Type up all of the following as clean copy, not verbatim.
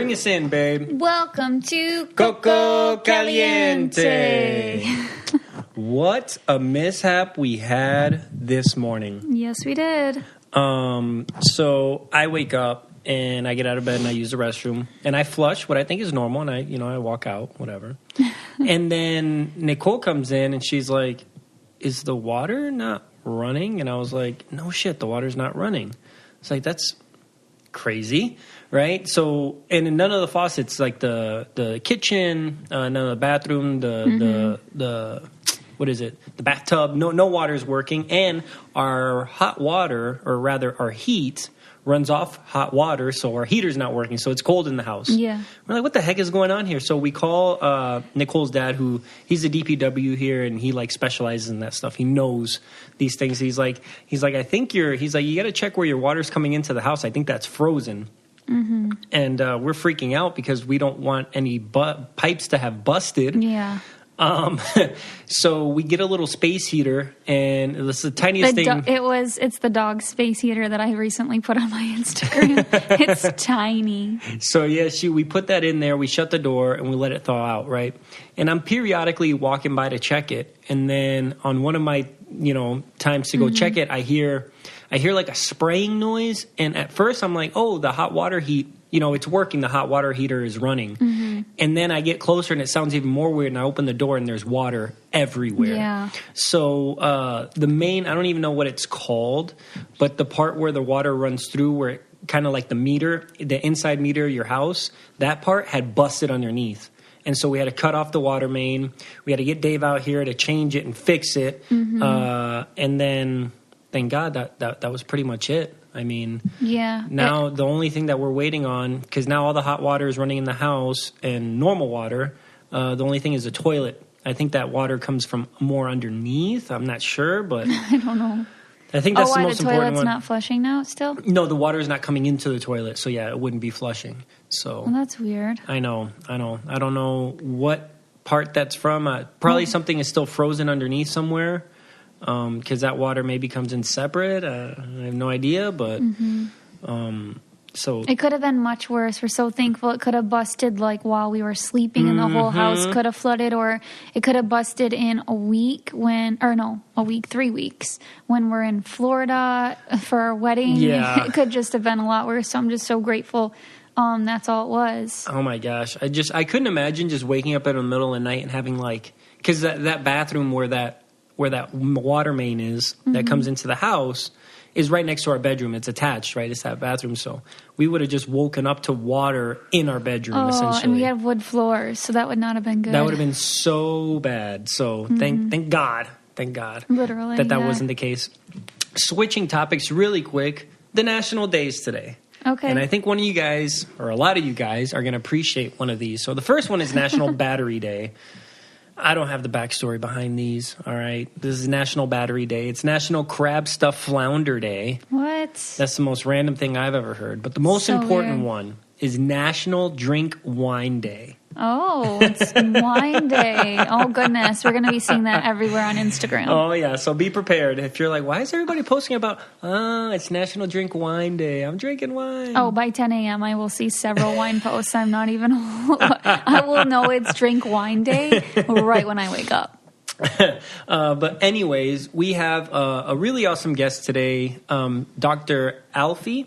Bring us in, babe. Welcome to Coco Caliente. What a mishap we had this morning. Yes, we did. So I wake up and I get out of bed and I use the restroom and I flush what I think is normal and I walk out, whatever. And then Nicole comes in and she's like, "Is the water not running?" And I was like, "No shit, the water's not running." It's like, that's crazy, right? So, and in none of the faucets, like the kitchen, none of the bathroom, the what is it? The bathtub, no water's working, and our hot water, or rather our heat, runs off hot water, so our heater's not working, so it's cold in the house. Yeah. We're like, what the heck is going on here? So we call Nicole's dad, he's a DPW here, and he like specializes in that stuff. He knows these things. He's like, I think you got to check where your water's coming into the house. I think that's frozen. Mm-hmm. And we're freaking out because we don't want any pipes to have busted. Yeah. So we get a little space heater, and it's the tiniest thing. It's the dog space heater that I recently put on my Instagram. It's tiny. So yeah, we put that in there. We shut the door and we let it thaw out, right? And I'm periodically walking by to check it, and then on one of my times to go check it, I hear like a spraying noise, and at first I'm like, oh, the hot water heat. It's working. The hot water heater is running. Mm-hmm. And then I get closer and it sounds even more weird. And I open the door and there's water everywhere. Yeah. So the main, I don't even know what it's called, but the part where the water runs through, where it kind of like the meter, the inside meter of your house, that part had busted underneath. And so we had to cut off the water main. We had to get Dave out here to change it and fix it. Mm-hmm. And then, thank God, that was pretty much it. I mean, yeah. Now the only thing that we're waiting on, because now all the hot water is running in the house and normal water, the only thing is the toilet. I think that water comes from more underneath. I'm not sure, but I don't know. I think that's the most important one. The toilet's not flushing now still? No, the water is not coming into the toilet, so yeah, it wouldn't be flushing. So well, that's weird. I know. I don't know what part that's from. Probably something is still frozen underneath somewhere. Because that water maybe comes in separate. I have no idea, but so it could have been much worse. We're so thankful it could have busted like while we were sleeping, and the whole house could have flooded, or it could have busted in a week 3 weeks when we're in Florida for our wedding. Yeah. It could just have been a lot worse. So I'm just so grateful. That's all it was. Oh my gosh, I couldn't imagine just waking up in the middle of the night and having because that bathroom where that water main is that comes into the house is right next to our bedroom. It's attached, right? It's that bathroom. So we would have just woken up to water in our bedroom, essentially. And we had wood floors, so that would not have been good. That would have been so bad. So thank God. Literally, that wasn't the case. Switching topics really quick. The national days today. Okay. And I think one of you guys, or a lot of you guys, are going to appreciate one of these. So the first one is National Battery Day. I don't have the backstory behind these, all right? This is National Battery Day. It's National Crab Stuffed Flounder Day. What? That's the most random thing I've ever heard. But the most important one is National Drink Wine Day. Oh, it's Wine Day. Oh, goodness. We're going to be seeing that everywhere on Instagram. Oh, yeah. So be prepared. If you're like, why is everybody posting about, it's National Drink Wine Day. I'm drinking wine. Oh, by 10 a.m. I will see several wine posts. I'm not even, I will know it's Drink Wine Day right when I wake up. But anyways, we have a really awesome guest today, Dr. Alfiee.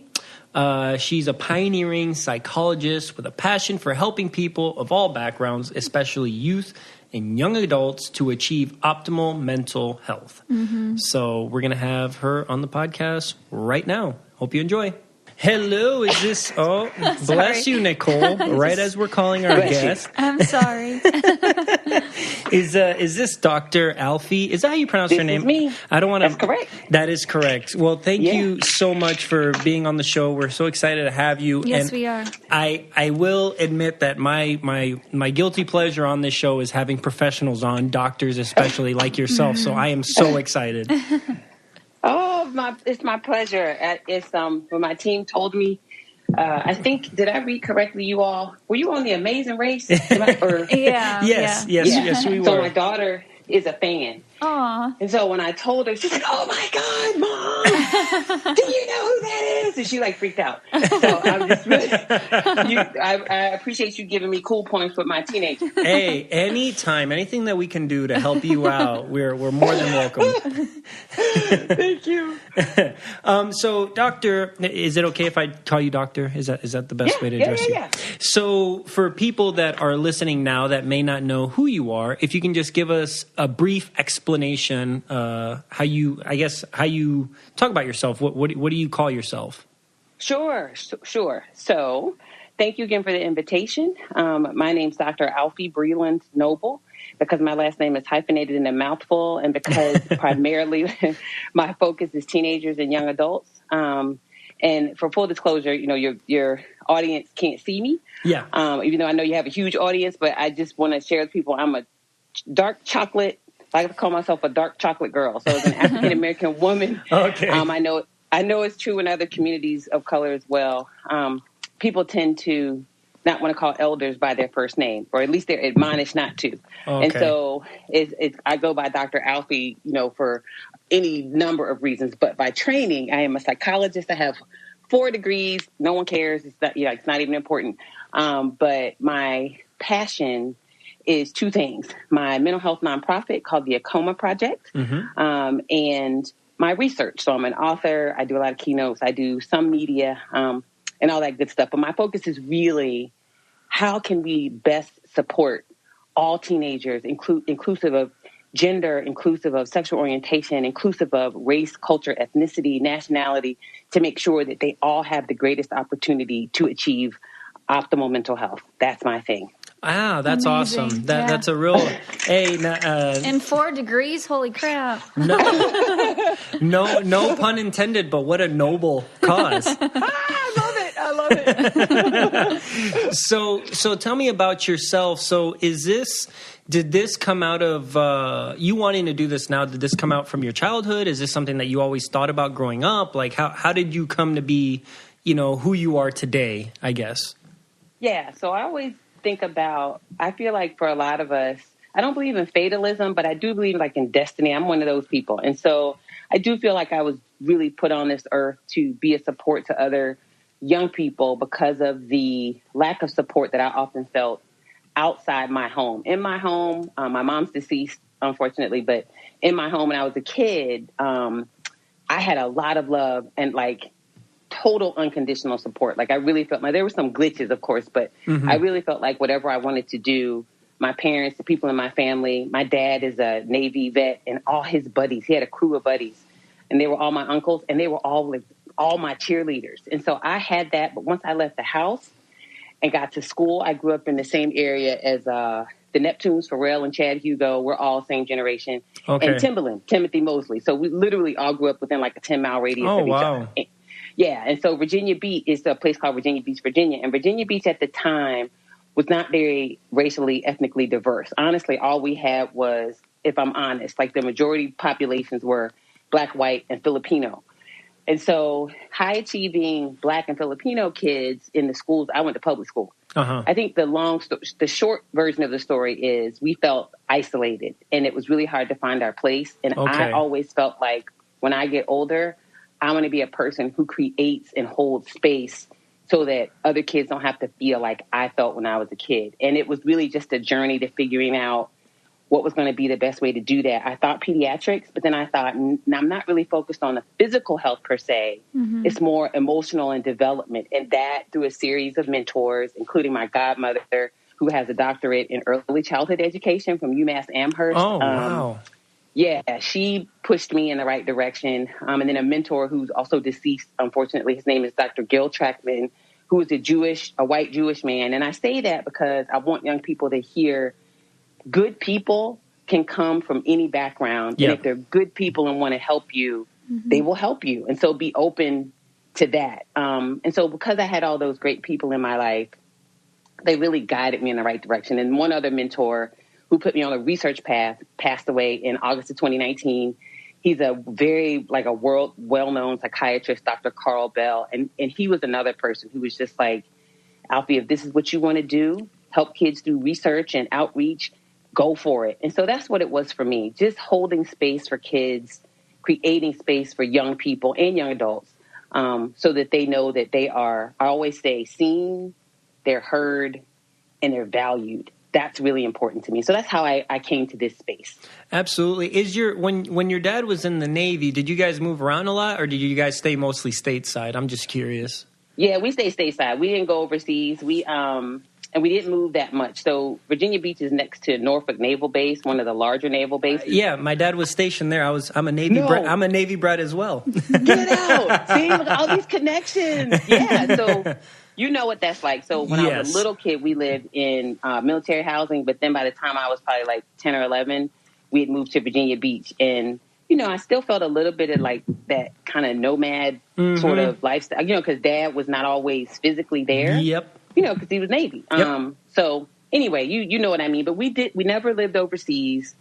She's a pioneering psychologist with a passion for helping people of all backgrounds, especially youth and young adults, to achieve optimal mental health. Mm-hmm. So we're going to have her on the podcast right now. Hope you enjoy. Hello, is this... Oh, bless you, Nicole, right as we're calling our guest. I'm sorry. Is this Dr. Alfiee? Is that how you pronounce your name? This is me. I don't want to... That's correct. That is correct. Well, thank you so much for being on the show. We're so excited to have you. Yes, we are. I will admit that my guilty pleasure on this show is having professionals on, doctors especially, like yourself. So I am so excited. Oh, it's my pleasure. It's when my team told me. I think, did I read correctly? Were you on The Amazing Race? Yes, we were. So my daughter is a fan. Aww. And so when I told her, she's like, "Oh my God, Mom!" you know who that is? And she like freaked out. So I'm just really, I appreciate you giving me cool points with my teenager. Hey, anytime, anything that we can do to help you out, we're more than welcome. Thank you. So, doctor, is it okay if I call you doctor? Is that the best way to address you? Yeah. So, for people that are listening now that may not know who you are, if you can just give us a brief explanation, how you talk about yourself. What do you call yourself? Sure. So, thank you again for the invitation. My name's Dr. Alfiee Breeland-Noble, because my last name is hyphenated in a mouthful, and because primarily my focus is teenagers and young adults. And for full disclosure, your audience can't see me. Yeah. Even though I know you have a huge audience, but I just want to share with people I'm a dark chocolate. I like to call myself a dark chocolate girl. So as an African American woman, okay. I know it's true in other communities of color as well. People tend to not want to call elders by their first name, or at least they're admonished not to. Okay. And so I go by Dr. Alfiee, for any number of reasons. But by training, I am a psychologist. I have 4 degrees. No one cares. It's not even important. But my passion is 2 things: my mental health nonprofit called the Acoma Project, and my research. So I'm an author. I do a lot of keynotes. I do some media, and all that good stuff. But my focus is really, how can we best support all teenagers, inclusive of gender, inclusive of sexual orientation, inclusive of race, culture, ethnicity, nationality, to make sure that they all have the greatest opportunity to achieve optimal mental health. That's my thing. Ah, that's amazing. Awesome. That's a real in 4 degrees, holy crap. No pun intended, but what a noble cause. I love it. So tell me about yourself. So did this come out of you wanting to do this now? Did this come out from your childhood? Is this something that you always thought about growing up? Like how did you come to be, who you are today, I guess? Yeah. So I always think about, I feel like for a lot of us, I don't believe in fatalism, but I do believe in destiny. I'm one of those people. And so I do feel like I was really put on this earth to be a support to other young people because of the lack of support that I often felt outside my home. In my home, my mom's deceased, unfortunately, but in my home when I was a kid, I had a lot of love and total unconditional support. I really felt there were some glitches, of course, but I really felt like whatever I wanted to do, my parents, the people in my family, my dad is a Navy vet, and all his buddies, he had a crew of buddies, and they were all my uncles, and they were all my cheerleaders. And so I had that, but once I left the house and got to school, I grew up in the same area as the Neptunes, Pharrell and Chad Hugo. We're all same generation. Okay. And Timbaland, Timothy Mosley. So we literally all grew up within a 10-mile radius of each other. Yeah, and so Virginia Beach is a place called Virginia Beach, Virginia. And Virginia Beach at the time was not very racially, ethnically diverse. Honestly, all we had was, if I'm honest, the majority populations were Black, white, and Filipino. And so high-achieving Black and Filipino kids in the schools, I went to public school. I think the short version of the story is we felt isolated, and it was really hard to find our place. And I always felt like when I get older, I want to be a person who creates and holds space so that other kids don't have to feel like I felt when I was a kid. And it was really just a journey to figuring out what was going to be the best way to do that. I thought pediatrics, but then I thought, I'm not really focused on the physical health per se. It's more emotional and development. And that through a series of mentors, including my godmother, who has a doctorate in early childhood education from UMass Amherst. Oh, wow. Yeah, she pushed me in the right direction. And then a mentor who's also deceased, unfortunately, his name is Dr. Gil Trackman, who is a white Jewish man. And I say that because I want young people to hear good people can come from any background. Yep. And if they're good people and want to help you, they will help you. And so be open to that. And so because I had all those great people in my life, they really guided me in the right direction. And one other mentor who put me on a research path passed away in August of 2019. He's a very, a world well-known psychiatrist, Dr. Carl Bell. And he was another person who was just like, Alfiee, if this is what you want to do, help kids do research and outreach, go for it. And so that's what it was for me, just holding space for kids, creating space for young people and young adults so that they know that they are, I always say, seen, they're heard, and they're valued. That's really important to me. So that's how I came to this space. Absolutely. When your dad was in the Navy, did you guys move around a lot, or did you guys stay mostly stateside? I'm just curious. Yeah, we stayed stateside. We didn't go overseas. And we didn't move that much. So Virginia Beach is next to Norfolk Naval Base, one of the larger naval bases. Yeah, my dad was stationed there. I'm a Navy brat as well. Get out! See, look at all these connections. Yeah, so you know what that's like. So when I was a little kid, we lived in military housing. But then by the time I was probably like 10 or 11, we had moved to Virginia Beach. And, I still felt a little bit of like that kind of nomad sort of lifestyle, because Dad was not always physically there. Yep. Because he was Navy. Yep. So anyway, you know what I mean. But we never lived overseas.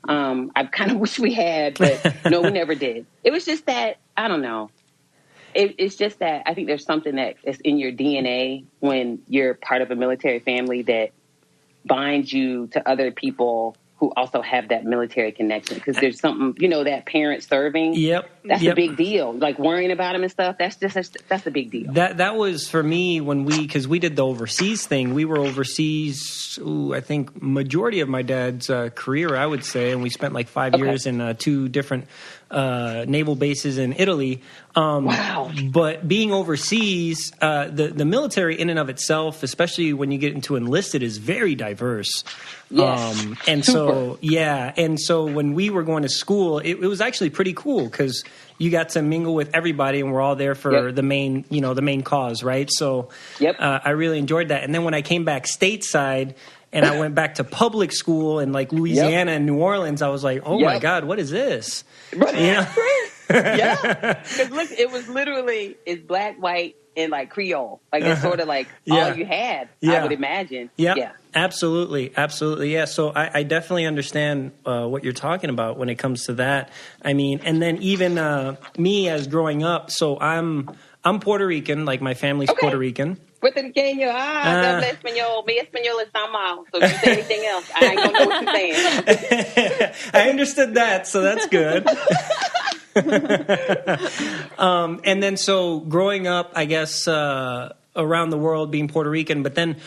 I kind of wish we had, but no, we never did. It was just that, I don't know. It's just that I think there's something that is in your DNA when you're part of a military family that binds you to other people who also have that military connection. Because there's something, that parent serving. Yep. That's a big deal. Like worrying about them and stuff. That's a big deal. That was for me because we did the overseas thing. We were overseas, I think majority of my dad's career, I would say. And we spent like 5 years in 2 different naval bases in Italy. Wow. But being overseas, the military in and of itself, especially when you get into enlisted, is very diverse. Yes. And so, and so when we were going to school, it was actually pretty cool because you got to mingle with everybody, and we're all there for the main cause, right? So, I really enjoyed that. And then when I came back stateside, and I went back to public school in like Louisiana and New Orleans, I was like, oh my God, what is this? Right. Yeah. Because look, it was literally, it's black, white, and like Creole. Like it's sort of like all you had, I would imagine. Yeah. Absolutely. Yeah. So I definitely understand what you're talking about when it comes to that. I mean, and then even me as growing up, so I'm Puerto Rican, like my family's Puerto Rican. Puertorriqueño, habla español. Mi español está mal. So if you say anything else, I ain't gonna know what you're saying. I understood that, so that's good. And then so growing up, I guess, around the world being Puerto Rican, but then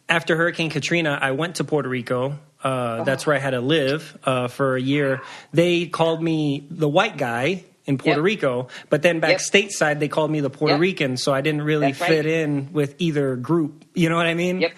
after Hurricane Katrina, I went to Puerto Rico. That's where I had to live for a year. They called me the white guy in Puerto Rico, but then back stateside, they called me the Puerto Rican, so I didn't really fit in with either group. You know what I mean? Yep.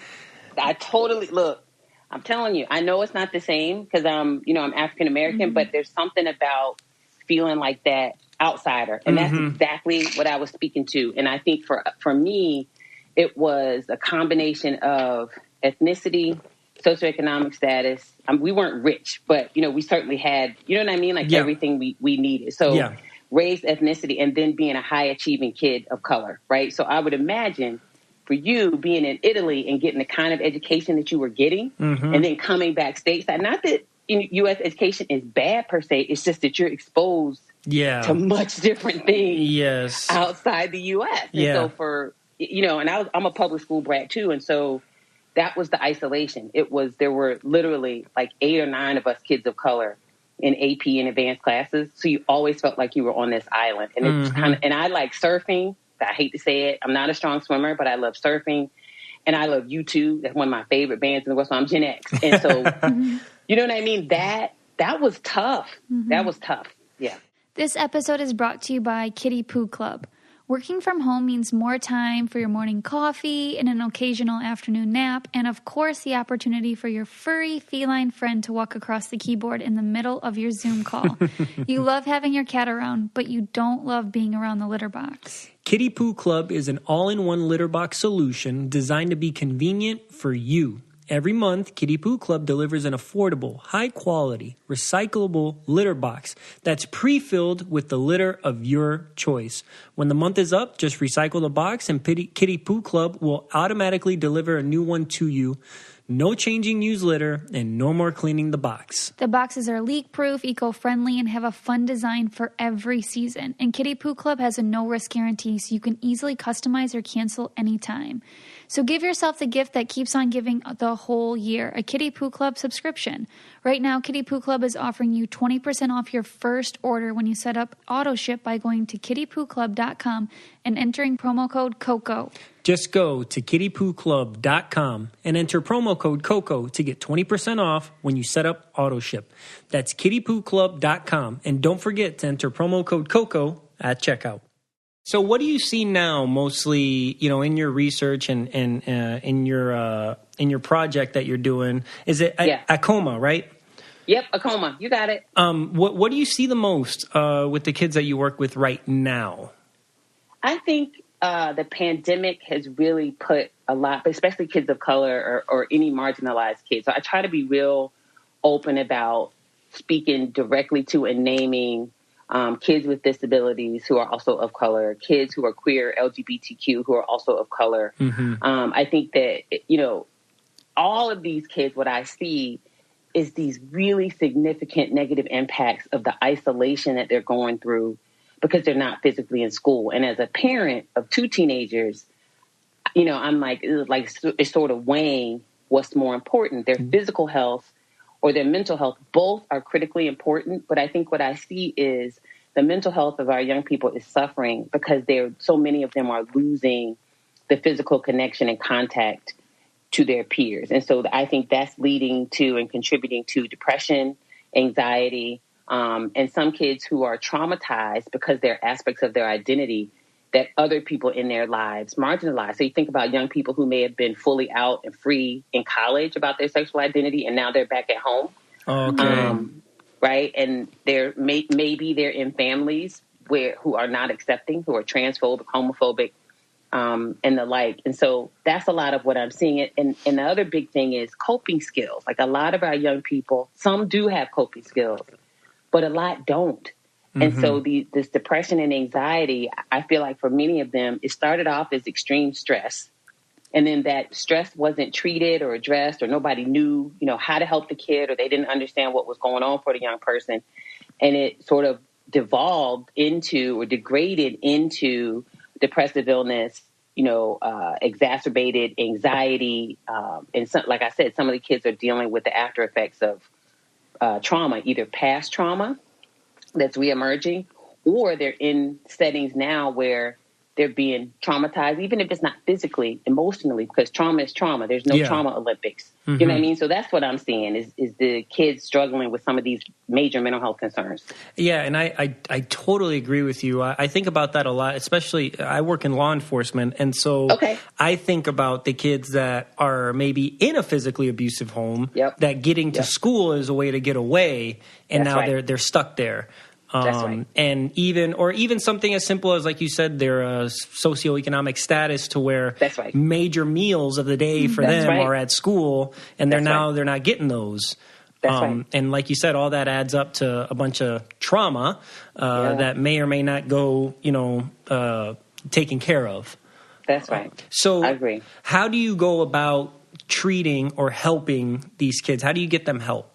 I totally, look, I'm telling you, I know it's not the same because I'm African American, but there's something about feeling like that outsider. And that's exactly what I was speaking to. And I think for me, it was a combination of ethnicity, socioeconomic status. We weren't rich, but, we certainly had, you know what I mean? Like everything we needed. So race, ethnicity, and then being a high achieving kid of color, right? So I would imagine for you being in Italy and getting the kind of education that you were getting and then coming back stateside, not that U.S. education is bad per se, it's just that you're exposed to much different things outside the U.S. And so for, and I'm a public school brat too. And so that was the isolation. There were literally like 8 or 9 of us kids of color in AP and advanced classes. So you always felt like you were on this island. And it's and I like surfing. I hate to say it. I'm not a strong swimmer, but I love surfing. And I love U2. That's one of my favorite bands in the world. So I'm Gen X. And so, you know what I mean? That was tough. That was tough. Yeah. This episode is brought to you by Kitty Poo Club. Working from home means more time for your morning coffee and an occasional afternoon nap, and of course the opportunity for your furry feline friend to walk across the keyboard in the middle of your Zoom call. You love having your cat around, but you don't love being around the litter box. Kitty Poo Club is an all-in-one litter box solution designed to be convenient for you. Every month, Kitty Poo Club delivers an affordable, high-quality, recyclable litter box that's pre-filled with the litter of your choice. When the month is up, just recycle the box and Kitty Poo Club will automatically deliver a new one to you. No changing used litter and no more cleaning the box. The boxes are leak-proof, eco-friendly, and have a fun design for every season. And Kitty Poo Club has a no-risk guarantee, so you can easily customize or cancel anytime. So give yourself the gift that keeps on giving the whole year, a Kitty Poo Club subscription. Right now, Kitty Poo Club is offering you 20% off your first order when you set up auto ship by going to kittypooclub.com and entering promo code COCO. Just go to kittypooclub.com and enter promo code COCO to get 20% off when you set up auto ship. That's kittypooclub.com. And don't forget to enter promo code COCO at checkout. So what do you see now mostly, in your research and in your project that you're doing? Is it ACOMA, right? Yep, ACOMA. You got it. What do you see the most with the kids that you work with right now? I think the pandemic has really put a lot, especially kids of color or any marginalized kids. So I try to be real open about speaking directly to and naming kids with disabilities who are also of color, kids who are queer, LGBTQ, who are also of color. Mm-hmm. I think that, all of these kids, what I see is these really significant negative impacts of the isolation that they're going through because they're not physically in school. And as a parent of two teenagers, I'm like it's sort of weighing what's more important, their physical health or their mental health. Both are critically important. But I think what I see is the mental health of our young people is suffering because so many of them are losing the physical connection and contact to their peers. And so I think that's leading to and contributing to depression, anxiety, and some kids who are traumatized because they're aspects of their identity that other people in their lives marginalize. So you think about young people who may have been fully out and free in college about their sexual identity, and now they're back at home. Okay. Right? And maybe they're in families who are not accepting, who are transphobic, homophobic, and the like. And so that's a lot of what I'm seeing. And the other big thing is coping skills. Like a lot of our young people, some do have coping skills, but a lot don't. And so this depression and anxiety, I feel like for many of them, it started off as extreme stress. And then that stress wasn't treated or addressed, or nobody knew, how to help the kid, or they didn't understand what was going on for the young person. And it sort of devolved into or degraded into depressive illness, exacerbated anxiety. And like I said, some of the kids are dealing with the after effects of trauma, either past trauma that's reemerging, or they're in settings now where they're being traumatized, even if it's not physically, emotionally, because trauma is trauma. There's no trauma Olympics. You know what I mean? So that's what I'm seeing is the kids struggling with some of these major mental health concerns. Yeah, and I totally agree with you. I think about that a lot, especially I work in law enforcement. And so I think about the kids that are maybe in a physically abusive home, that getting to school is a way to get away. And that's now they're stuck there. And even something as simple as, like you said, their socioeconomic status to where major meals of the day for them are at school, and they're not getting those. And like you said, all that adds up to a bunch of trauma that may or may not go, taken care of. That's right. So I agree. How do you go about treating or helping these kids? How do you get them help?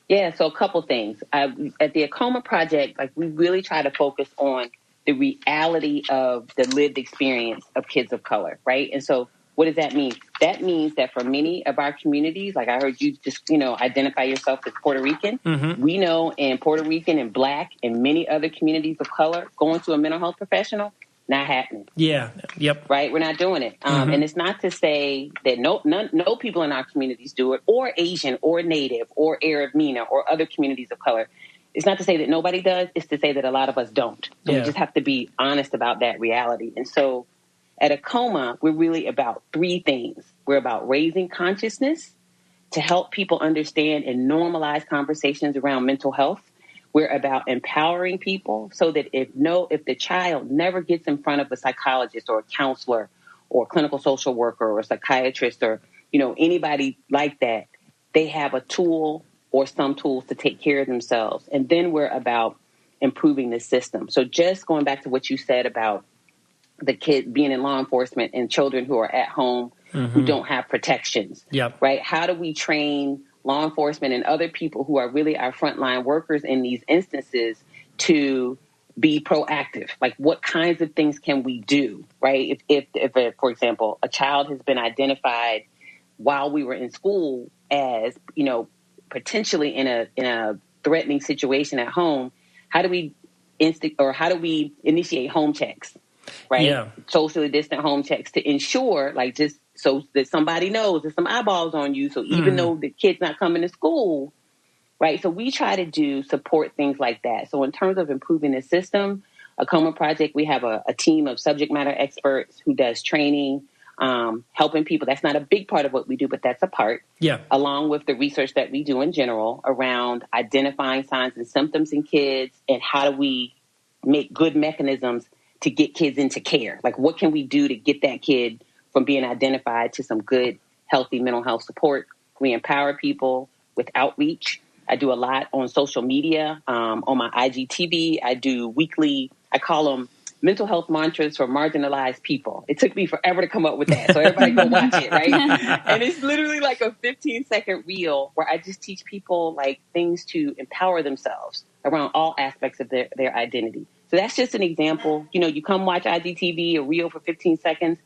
Yeah, so a couple things. At the ACOMA project, we really try to focus on the reality of the lived experience of kids of color, right? And so what does that mean? That means that for many of our communities, like I heard you just, identify yourself as Puerto Rican. We know in Puerto Rican and Black and many other communities of color, going to a mental health professional, not happening. Yeah. Yep. Right. We're not doing it. And it's not to say that no people in our communities do it, or Asian or Native or Arab MENA or other communities of color. It's not to say that nobody does. It's to say that a lot of us don't. So we just have to be honest about that reality. And so at ACOMA, we're really about three things. We're about raising consciousness to help people understand and normalize conversations around mental health. We're about empowering people so that if the child never gets in front of a psychologist or a counselor or a clinical social worker or a psychiatrist or, anybody like that, they have a tool or some tools to take care of themselves. And then we're about improving the system. So just going back to what you said about the kid being in law enforcement and children who are at home who don't have protections, right? How do we train law enforcement and other people who are really our frontline workers in these instances to be proactive. Like, what kinds of things can we do, right? If for example, a child has been identified while we were in school as, potentially in a threatening situation at home, how do we initiate home checks, right? Yeah. Socially distant home checks to ensure, like, just so that somebody knows there's some eyeballs on you. So even though the kid's not coming to school, right? So we try to support things like that. So in terms of improving the system, a Coma Project, we have a team of subject matter experts who does training, helping people. That's not a big part of what we do, but that's a part. Yeah. Along with the research that we do in general around identifying signs and symptoms in kids, and how do we make good mechanisms to get kids into care? Like, what can we do to get that kid from being identified to some good, healthy mental health support? We empower people with outreach. I do a lot on social media, on my IGTV. I do weekly, I call them mental health mantras for marginalized people. It took me forever to come up with that. So everybody go watch it, right? And it's literally like a 15-second reel where I just teach people, like, things to empower themselves around all aspects of their identity. So that's just an example. You come watch IGTV, a reel for 15 seconds,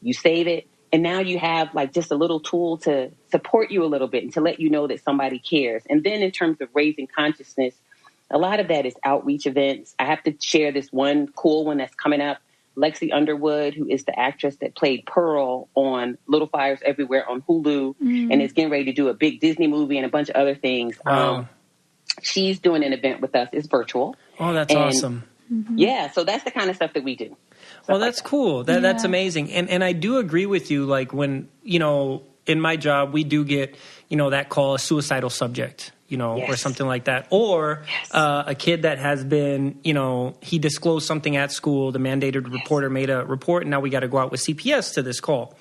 you save it, and now you have, like, just a little tool to support you a little bit and to let you know that somebody cares. And then in terms of raising consciousness, a lot of that is outreach events. I have to share this one cool one that's coming up. Lexi Underwood, who is the actress that played Pearl on Little Fires Everywhere on Hulu, and is getting ready to do a big Disney movie and a bunch of other things. Wow. She's doing an event with us. It's virtual. Oh, that's awesome. Yeah, so that's the kind of stuff that we do. Well, that's cool. That's amazing. And I do agree with you. Like, when, in my job, we do get, that call, a suicidal subject, or something like that. Or a kid that has been, he disclosed something at school. The mandated reporter made a report, and now we got to go out with CPS to this call.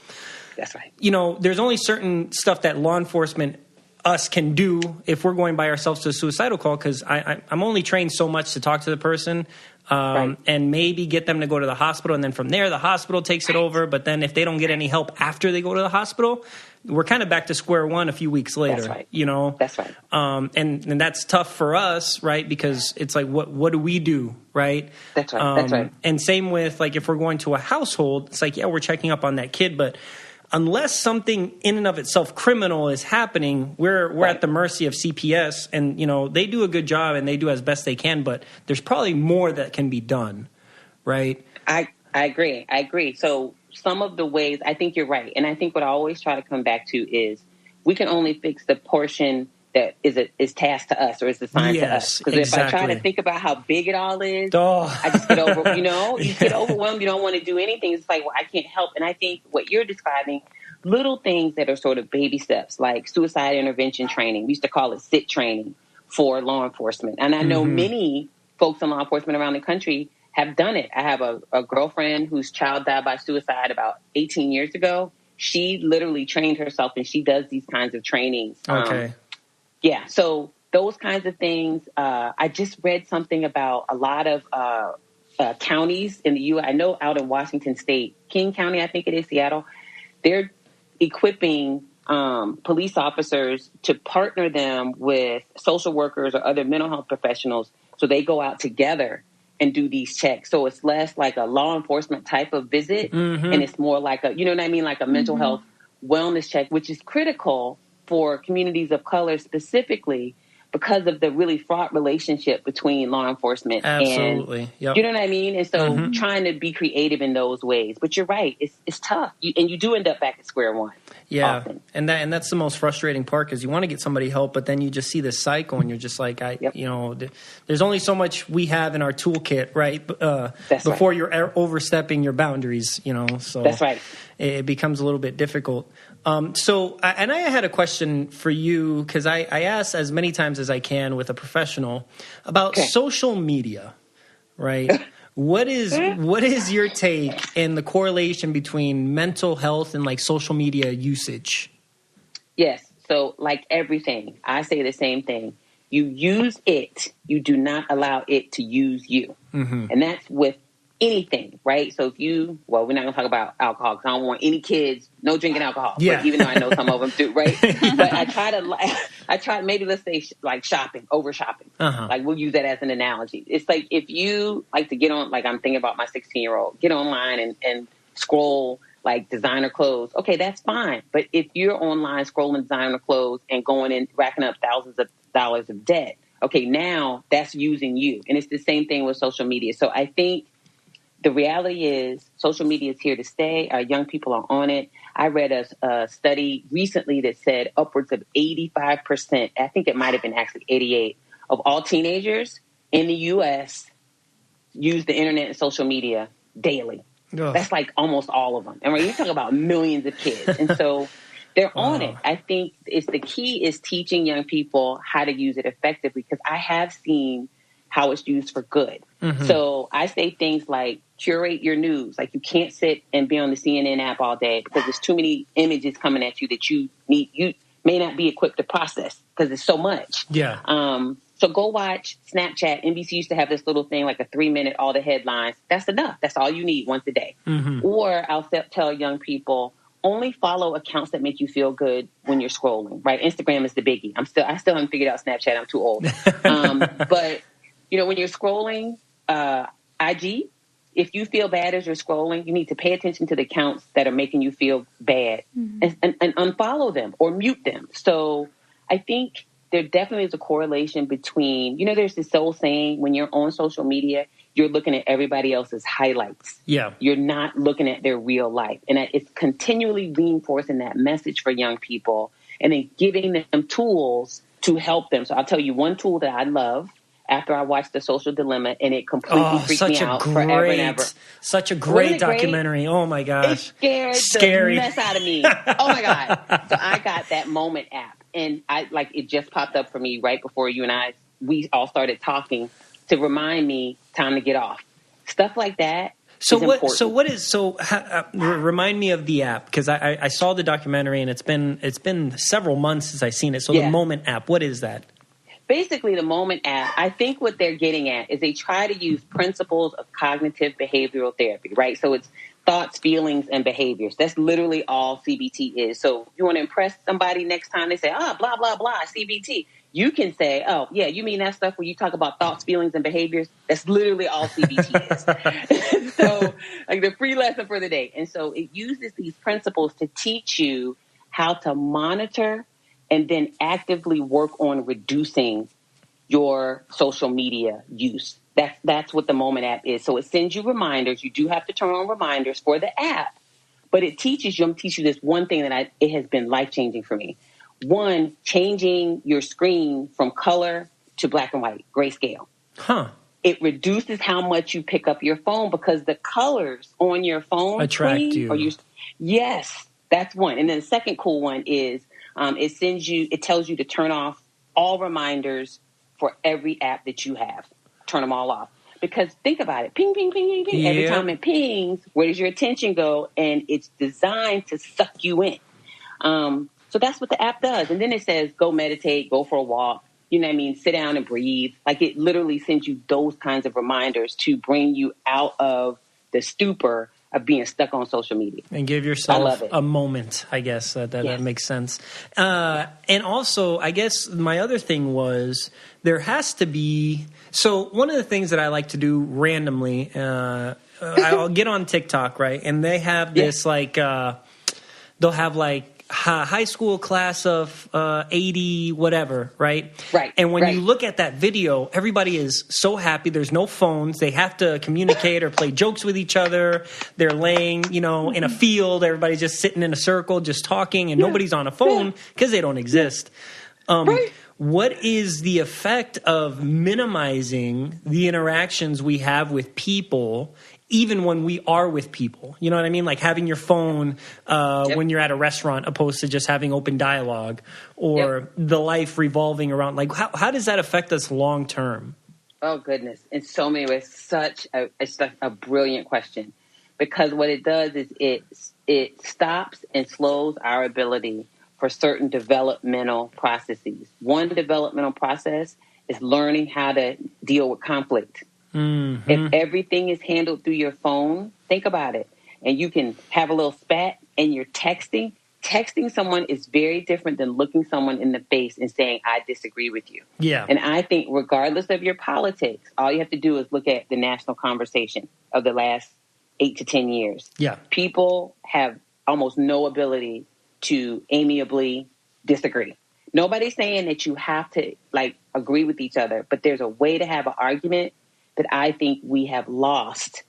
That's right. There's only certain stuff that law enforcement us can do if we're going by ourselves to a suicidal call, because I'm only trained so much to talk to the person and maybe get them to go to the hospital, and then from there the hospital takes it over. But then if they don't get any help after they go to the hospital, we're kind of back to square one a few weeks later. That's right. That's right. And that's tough for us, right? Because it's like, what do we do, right? That's right. That's right. And same with, like, if we're going to a household, it's like, we're checking up on that kid, but unless something in and of itself criminal is happening, we're at the mercy of CPS, and they do a good job and they do as best they can, but there's probably more that can be done, right? I agree. So some of the ways, I think you're right, and I think what I always try to come back to is we can only fix the portion that is tasked to us or is assigned to us. Because if I try to think about how big it all is, I just get over, you get overwhelmed. You don't want to do anything. It's like, well, I can't help. And I think what you're describing, little things that are sort of baby steps, like suicide intervention training. We used to call it SIT training for law enforcement. And I know many folks in law enforcement around the country have done it. I have a girlfriend whose child died by suicide about 18 years ago. She literally trained herself, and she does these kinds of trainings. Okay. Yeah, so those kinds of things. I just read something about a lot of counties in the U.S. I know out in Washington State, King County, I think it is, Seattle, they're equipping police officers to partner them with social workers or other mental health professionals, so they go out together and do these checks. So it's less like a law enforcement type of visit, and it's more like like a mental health wellness check, which is critical for communities of color specifically because of the really fraught relationship between law enforcement and, you know what I mean? And so trying to be creative in those ways. But you're right, it's tough. You do end up back at square one. Yeah, often. and that's the most frustrating part, because you want to get somebody help, but then you just see this cycle, and you're just like, there's only so much we have in our toolkit, right? Before you're overstepping your boundaries, So that's right. It becomes a little bit difficult. I had a question for you, because I ask as many times as I can with a professional about social media, right? What is your take in the correlation between mental health and, like, social media usage? Yes. So, like everything, I say the same thing. You use it. You do not allow it to use you. And that's with anything, right? So we're not going to talk about alcohol because I don't want any kids, no drinking alcohol. Yeah. But even though I know some of them do, right? But I try, maybe let's say like shopping, over shopping. Like we'll use that as an analogy. It's like if you like to get on, like I'm thinking about my 16-year-old, get online and scroll like designer clothes. Okay, that's fine. But if you're online scrolling designer clothes and going and racking up thousands of dollars of debt, okay, now that's using you. And it's the same thing with social media. So I think the reality is social media is here to stay. Our young people are on it. I read a study recently that said upwards of 85%, I think it might have been actually 88, of all teenagers in the U.S. use the internet and social media daily. Ugh. That's like almost all of them. And you talk about millions of kids. And so they're on it. I think the key is teaching young people how to use it effectively, because I have seen how it's used for good. So I say things like curate your news. Like you can't sit and be on the CNN app all day because there's too many images coming at you that you may not be equipped to process because it's so much. Yeah. So go watch Snapchat. NBC used to have this little thing, like a 3-minute, all the headlines. That's enough. That's all you need once a day. Or I'll tell young people, only follow accounts that make you feel good when you're scrolling, right? Instagram is the biggie. I still haven't figured out Snapchat. I'm too old. But when you're scrolling, IG, if you feel bad as you're scrolling, you need to pay attention to the accounts that are making you feel bad and unfollow them or mute them. So I think there definitely is a correlation between, there's this old saying, when you're on social media, you're looking at everybody else's highlights. Yeah. You're not looking at their real life. And it's continually reinforcing that message for young people and then giving them tools to help them. So I'll tell you one tool that I love after I watched The Social Dilemma, and it completely freaked me out forever and ever. Such a great documentary. Great? Oh, my gosh. It scared the mess out of me. Oh, my God. So I got that Moment app, and it just popped up for me right before you and we all started talking to remind me time to get off. Stuff like that. Remind me of the app, because I saw the documentary and it's been several months since I've seen it. So the Moment app, what is that? Basically, the Moment app, I think what they're getting at is they try to use principles of cognitive behavioral therapy, right? So it's thoughts, feelings, and behaviors. That's literally all CBT is. So you want to impress somebody next time they say, blah, blah, blah, CBT. You can say, oh, yeah, you mean that stuff where you talk about thoughts, feelings, and behaviors? That's literally all CBT is. So the free lesson for the day. And so it uses these principles to teach you how to monitor and then actively work on reducing your social media use. That's what the Moment app is. So it sends you reminders. You do have to turn on reminders for the app, but it teaches you this one thing that it has been life-changing for me. One, changing your screen from color to black and white, grayscale. It reduces how much you pick up your phone because the colors on your phone attract you. Yes, that's one. And then the second cool one is it tells you to turn off all reminders for every app that you have. Turn them all off. Because think about it. Ping, ping, ping, ping, ping. Every time it pings, where does your attention go? And it's designed to suck you in. So that's what the app does. And then it says, go meditate, go for a walk. You know what I mean? Sit down and breathe. Like it literally sends you those kinds of reminders to bring you out of the stupor of being stuck on social media. And give yourself a moment, I guess. That makes sense. And also, I guess my other thing was there has to be... So one of the things that I like to do randomly, I'll get on TikTok, right? And they have this they'll have high school class of 80 whatever, right? Right. And when you look at that video, everybody is so happy. There's no phones. They have to communicate or play jokes with each other. They're laying, in a field. Everybody's just sitting in a circle, just talking, and nobody's on a phone because they don't exist. What is the effect of minimizing the interactions we have with people, even when we are with people? You know what I mean? Like having your phone when you're at a restaurant opposed to just having open dialogue, or the life revolving around. Like how does that affect us long term? Oh, goodness. In so many ways, it's such a brilliant question, because what it does is it stops and slows our ability for certain developmental processes. One developmental process is learning how to deal with conflict. Mm-hmm. If everything is handled through your phone, think about it. And you can have a little spat and you're texting. Texting someone is very different than looking someone in the face and saying, I disagree with you. Yeah. And I think regardless of your politics, all you have to do is look at the national conversation of the last 8 to 10 years. Yeah. People have almost no ability to amiably disagree. Nobody's saying that you have to agree with each other, but there's a way to have an argument that I think we have lost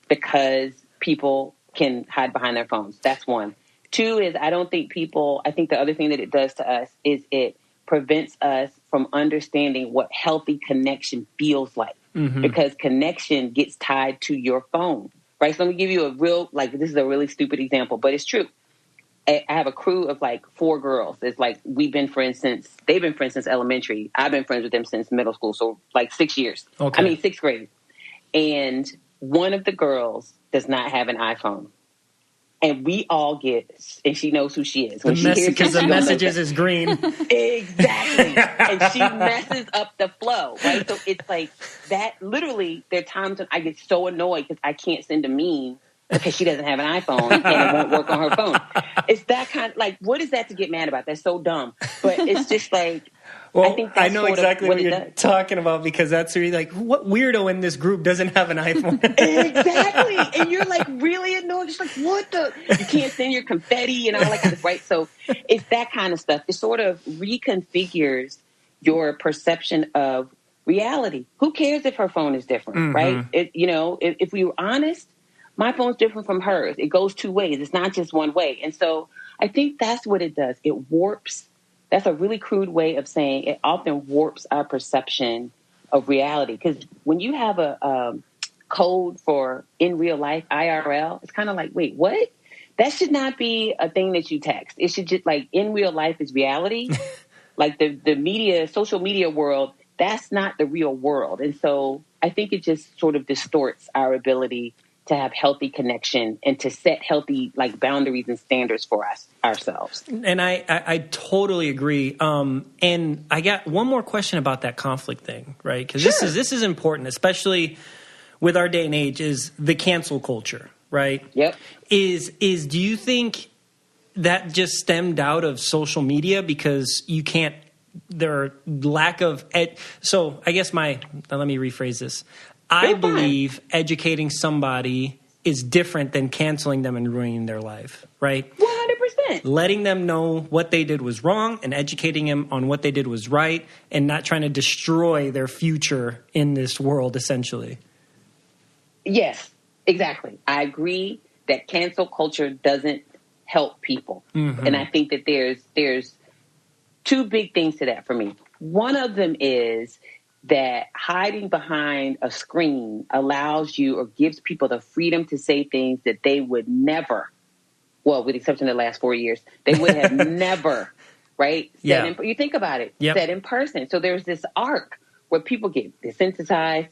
because people can hide behind their phones. That's one. Two is I think the other thing that it does to us is it prevents us from understanding what healthy connection feels like, because connection gets tied to your phone, right? So let me give you a real, this is a really stupid example, but it's true. I have a crew of 4 girls. It's they've been friends since elementary. I've been friends with them since middle school. So 6 years. Okay. I mean, 6th grade. And one of the girls does not have an iPhone. And we all get, and she knows who she is. Because the messages is green. Exactly. And she messes up the flow, right? So it's that literally there are times when I get so annoyed because I can't send a meme because she doesn't have an iPhone and it won't work on her phone. It's that kind of, what is that to get mad about? That's so dumb. But it's just well, I think that's I know exactly what you're talking about, because that's really what weirdo in this group doesn't have an iPhone? Exactly. And you're really annoyed. Just what the? You can't send your confetti and all that kind of, right? So it's that kind of stuff. It sort of reconfigures your perception of reality. Who cares if her phone is different, right? If we were honest, my phone's different from hers. It goes 2 ways. It's not just one way. And so I think that's what it does. It warps. That's a really crude way of saying it often warps our perception of reality. Because when you have a code for in real life, IRL, it's kind of wait, what? That should not be a thing that you text. It should just in real life is reality. The media, social media world, that's not the real world. And so I think it just sort of distorts our ability to have healthy connection and to set healthy boundaries and standards for ourselves. And I totally agree. And I got one more question about that conflict thing, right? Because this is important, especially with our day and age, is the cancel culture, right? Yep. Is do you think that just stemmed out of social media because you can't? Their lack of so I guess let me rephrase this. I believe educating somebody is different than canceling them and ruining their life, right? 100%. Letting them know what they did was wrong and educating them on what they did was right, and not trying to destroy their future in this world, essentially. Yes, exactly. I agree that cancel culture doesn't help people. And I think that there's 2 big things to that for me. One of them is that hiding behind a screen allows you or gives people the freedom to say things that they would never, well, with the exception of the last 4 years, they would have never, right? You think about it, said in person. So there's this arc where people get desensitized,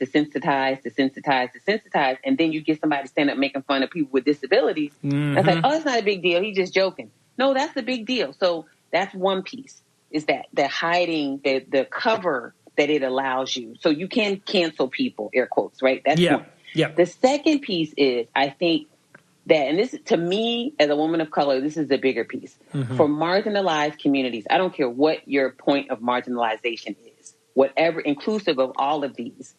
and then you get somebody to stand up making fun of people with disabilities. That's it's not a big deal. He's just joking. No, that's the big deal. So that's one piece, is that the hiding, the cover that it allows you. So you can cancel people, air quotes, right? That's one. Yeah. The second piece is, I think that, and this, to me, as a woman of color, this is the bigger piece. For marginalized communities, I don't care what your point of marginalization is, whatever, inclusive of all of these,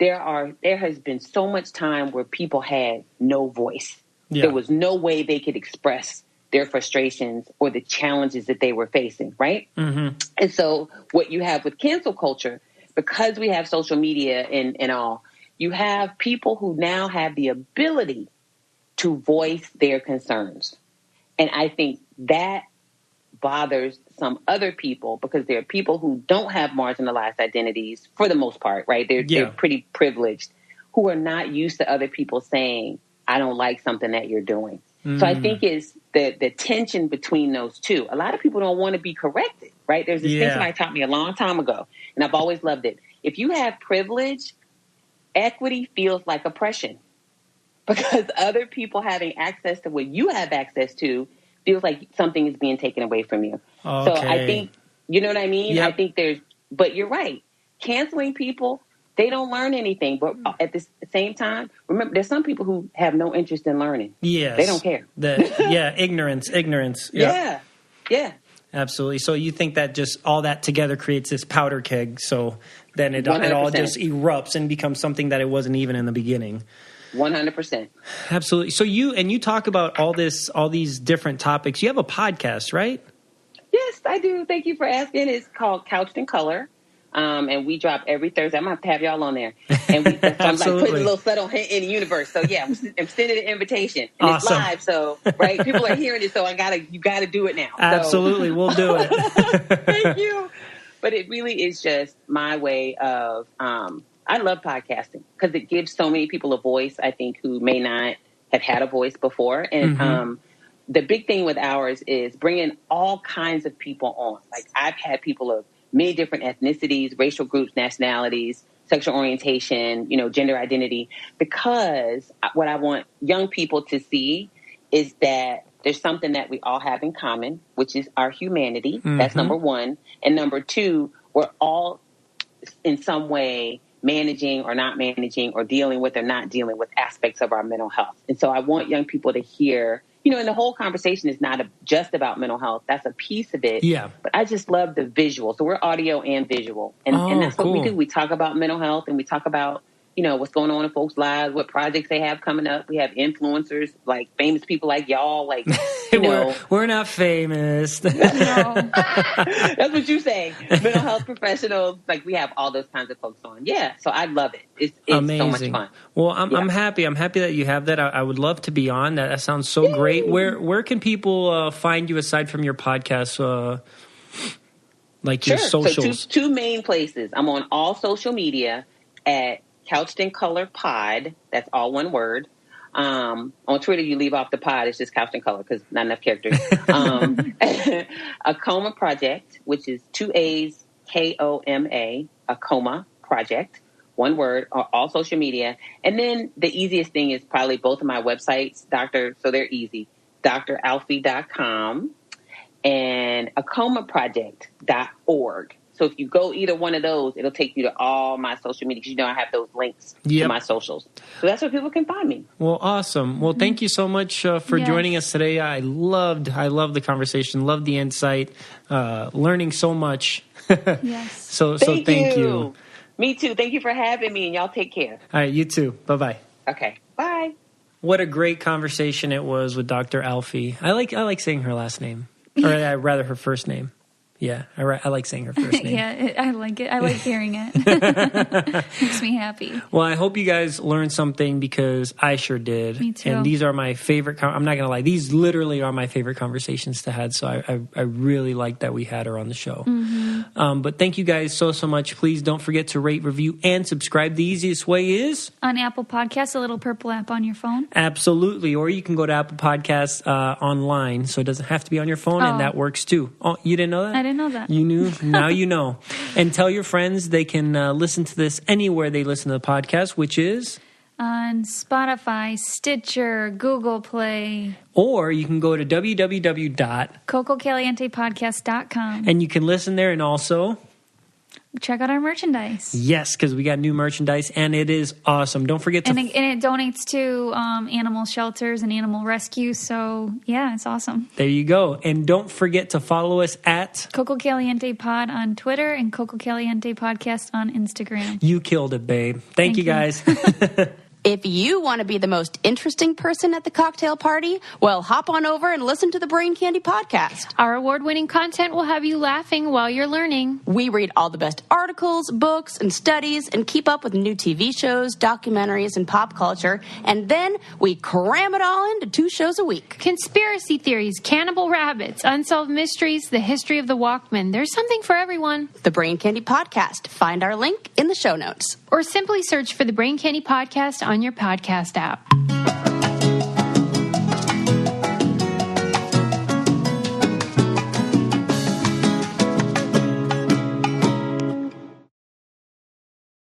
there has been so much time where people had no voice. Yeah. There was no way they could express their frustrations or the challenges that they were facing, right? And so what you have with cancel culture, because we have social media and all, you have people who now have the ability to voice their concerns. And I think that bothers some other people, because there are people who don't have marginalized identities for the most part, right? They're pretty privileged, who are not used to other people saying, I don't like something that you're doing. So I think it's the tension between those two. A lot of people don't want to be corrected, right? There's this thing somebody taught me a long time ago, and I've always loved it. If you have privilege, equity feels like oppression, because other people having access to what you have access to feels like something is being taken away from you. Okay. So I think, you know what I mean? Yep. I think but you're right. Canceling people, they don't learn anything. But at the same time, remember, there's some people who have no interest in learning. Yes. They don't care. Ignorance. Yeah. Absolutely. So you think that just all that together creates this powder keg, so then it all just erupts and becomes something that it wasn't even in the beginning. 100%. Absolutely. So you talk about all these different topics. You have a podcast, right? Yes, I do. Thank you for asking. It's called Couched in Color. And we drop every Thursday. I'm going to have to have y'all on there. And I'm like putting a little subtle hint in the universe. So yeah, I'm sending an invitation. And awesome. It's live, so right, people are hearing it, so you gotta do it now. Absolutely, we'll do it. Thank you. But it really is just my way of I love podcasting because it gives so many people a voice, I think, who may not have had a voice before. And the big thing with ours is bringing all kinds of people on. Like I've had people of many different ethnicities, racial groups, nationalities, sexual orientation, gender identity, because what I want young people to see is that there's something that we all have in common, which is our humanity. That's number one. And number two, we're all in some way managing or not managing or dealing with or not dealing with aspects of our mental health. And so I want young people to hear, and the whole conversation is not just about mental health. That's a piece of it. Yeah. But I just love the visual. So we're audio and visual. And that's what we do. We talk about mental health and we talk about, what's going on in folks' lives, what projects they have coming up. We have influencers, like famous people like y'all, like, We're not famous. That's what you say. Mental health professionals, like we have all those kinds of folks on. Yeah, so I love it. It's amazing. So much fun. Well, I'm happy. I'm happy that you have that. I would love to be on. That sounds so great. Where can people find you aside from your podcast, your socials? So two main places. I'm on all social media at Couched in Color Pod. That's all one word. On Twitter, you leave off the pod. It's just Couched in Color because not enough characters. A Coma Project, which is 2 A's, KOMA, a Coma Project, one word, all social media. And then the easiest thing is probably both of my websites, so they're easy, dralfiee.com and acomaproject.org. So if you go either one of those, it'll take you to all my social media because I have those links to my socials. So that's where people can find me. Well, awesome. Well, thank you so much for joining us today. I loved the conversation, loved the insight, learning so much. Yes. So thank you. Me too. Thank you for having me, and y'all take care. All right, you too. Bye-bye. Okay. Bye. What a great conversation it was with Dr. Alfiee. I like saying her last name, or rather her first name. Yeah, I like saying her first name. Yeah, I like it. I like hearing it. Makes me happy. Well, I hope you guys learned something because I sure did. Me too. And these are my favorite. I'm not going to lie. These literally are my favorite conversations to have. So I really like that we had her on the show. Mm-hmm. But thank you guys so much. Please don't forget to rate, review, and subscribe. The easiest way is on Apple Podcasts, a little purple app on your phone. Absolutely. Or you can go to Apple Podcasts online. So it doesn't have to be on your phone, and that works too. Oh, you didn't know that? I didn't know that. You knew? Now you know. And tell your friends they can listen to this anywhere they listen to the podcast, which is on Spotify, Stitcher, Google Play. Or you can go to www.cococalientepodcast.com. And you can listen there and also check out our merchandise. Yes, because we got new merchandise, and it is awesome. Don't forget to... And it donates to animal shelters and animal rescue, so yeah, it's awesome. There you go. And don't forget to follow us at... Coco Caliente Pod on Twitter and Coco Caliente Podcast on Instagram. You killed it, babe. Thank you, guys. If you want to be the most interesting person at the cocktail party, well, hop on over and listen to the Brain Candy Podcast. Our award-winning content will have you laughing while you're learning. We read all the best articles, books, and studies, and keep up with new TV shows, documentaries, and pop culture. And then we cram it all into 2 shows a week. Conspiracy theories, cannibal rabbits, unsolved mysteries, the history of the Walkman. There's something for everyone. The Brain Candy Podcast. Find our link in the show notes. Or simply search for the Brain Candy Podcast on your podcast app.